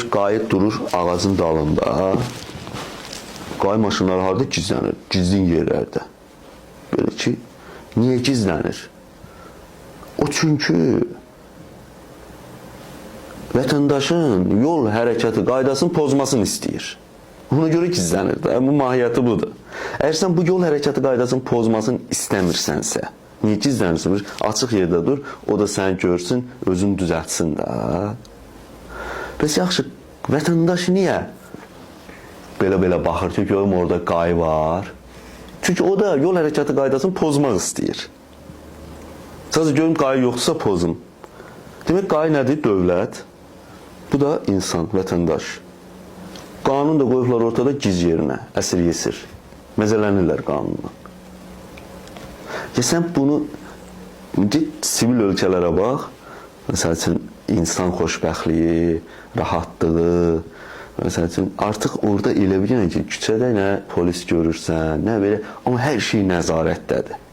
bir qayıt durur ağacın dalında. Qay maşınları harada gizlənir? Gizlin yerlərdə. Böyle ki, niye gizlənir? O çünkü vətəndaşın yol hərəkəti qaydasını pozmasını istəyir. Ona görə gizlənir də. Bu mahiyyəti budur. Əgər sən bu yol hərəkəti qaydasını pozmasını istəmirsənsə, niyə gizlənirsən? Açıq yerdə dur, o da səni görsün, özünü düzəltsin də. Bəs yaxşı, vətəndaş niyə belə baxır ki, görüm orada qay var? Çünki o da yol hərəkəti qaydasını pozmaq istəyir. Sadəcə görüm qay yoxsa pozum. Demək, qay nədir? Dövlət. Bu da insan, vətəndaş. Qanun da qoyublar ortada giz yerinə, əsir yesir. Məzələnirlər qanunla. Ya sən bunu, sivil ölkələrə bax, məsəl üçün, insan xoşbəxtliyi, rahatlığı, məsəl üçün, artıq orada elə bilən ki, küçədə nə polis görürsən, nə belə, amma hər şey nəzarətdədir.